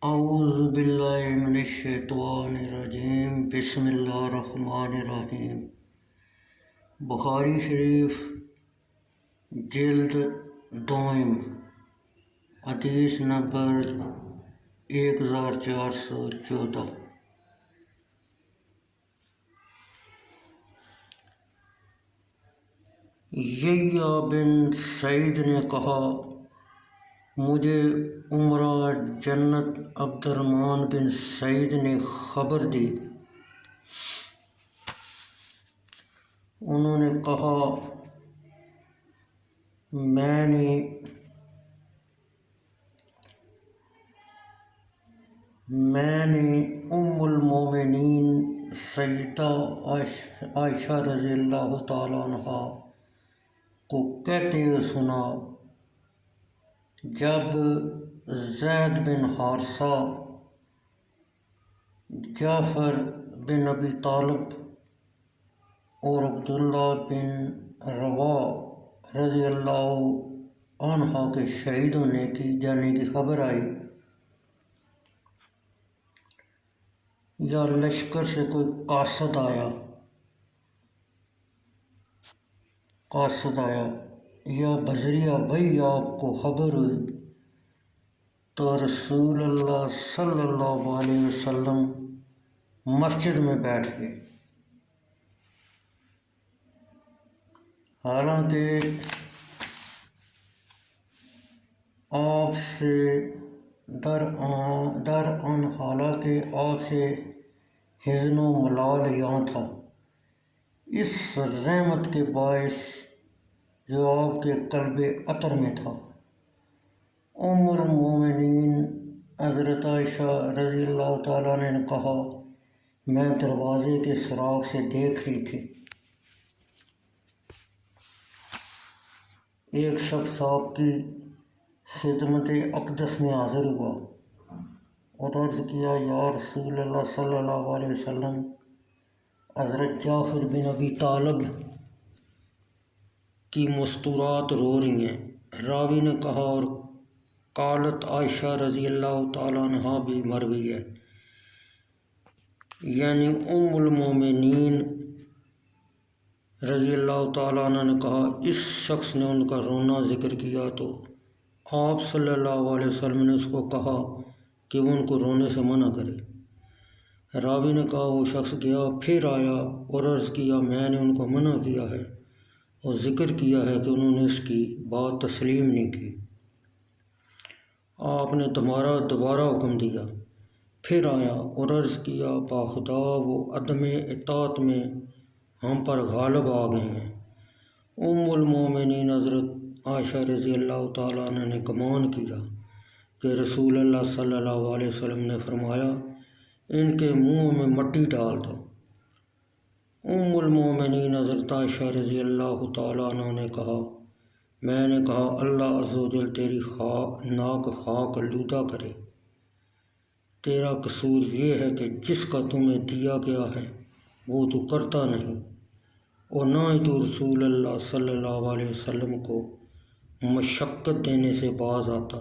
اعوذ باللہ من الشیطان الرجیم، بسم اللہ الرحمن الرحیم۔ بخاری شریف جلد دوم، حدیث نمبر 1414۔ یحییٰ بن سعید نے کہا، مجھے عمرہ جنت عبد الرحمن بن سعید نے خبر دی۔ انہوں نے کہا، میں نے ام المومنین سیدہ عائشہ رضی اللہ تعالیٰ عنہا کو کہتے ہوئے سنا، جب زید بن حارثہ، جعفر بن ابی طالب اور عبداللہ بن رواحہ رضی اللہ عنہ کے شہید ہونے کی جانے کی خبر آئی، یا لشکر سے کوئی قاصد آیا یا بذریعہ وحی آپ کو خبر ہوئی، تو رسول اللہ صلی اللہ علیہ وسلم مسجد میں بیٹھ گئے۔ حالانکہ آپ سے حزن و ملال یہاں تھا، اس رحمت کے باعث جو آپ کے قلب عطر میں تھا۔ ام المومنین حضرت عائشہ رضی اللہ تعالیٰ نے کہا، میں دروازے کے سراغ سے دیکھ رہی تھی، ایک شخص آپ کی خدمت اقدس میں حاضر ہوا اور عرض کیا، یا رسول اللہ صلی اللہ علیہ وسلم، حضرت جعفر بن ابی طالب کی مستورات رو رہی ہیں۔ راوی نے کہا، اور قالت عائشہ رضی اللہ تعالیٰ عنہا بھی مر گئی ہے، یعنی ام المومنین رضی اللہ تعالیٰ عنہ نے کہا۔ اس شخص نے ان کا رونا ذکر کیا تو آپ صلی اللہ علیہ وسلم نے اس کو کہا کہ وہ ان کو رونے سے منع کرے۔ راوی نے کہا، وہ شخص گیا، پھر آیا اور عرض کیا، میں نے ان کو منع کیا ہے اور ذکر کیا ہے کہ انہوں نے اس کی بات تسلیم نہیں کی۔ آپ نے دوبارہ حکم دیا، پھر آیا اور عرض کیا، باخدا وہ عدم اطاعت میں ہم پر غالب آ گئے ہیں۔ ام المومنین حضرت عائشہ رضی اللہ تعالیٰ عنہ نے گمان کیا کہ رسول اللہ صلی اللہ علیہ وسلم نے فرمایا، ان کے منہوں میں مٹی ڈال دو۔ ام المومنین حضرت عائشہ رضی اللہ تعالیٰ عنہ نے کہا، میں نے کہا، اللہ عز و جل تیری ناک خاک آلودہ کرے، تیرا قصور یہ ہے کہ جس کا تمہیں دیا گیا ہے وہ تو کرتا نہیں، اور نہ ہی تو رسول اللہ صلی اللہ علیہ وسلم کو مشقت دینے سے باز آتا۔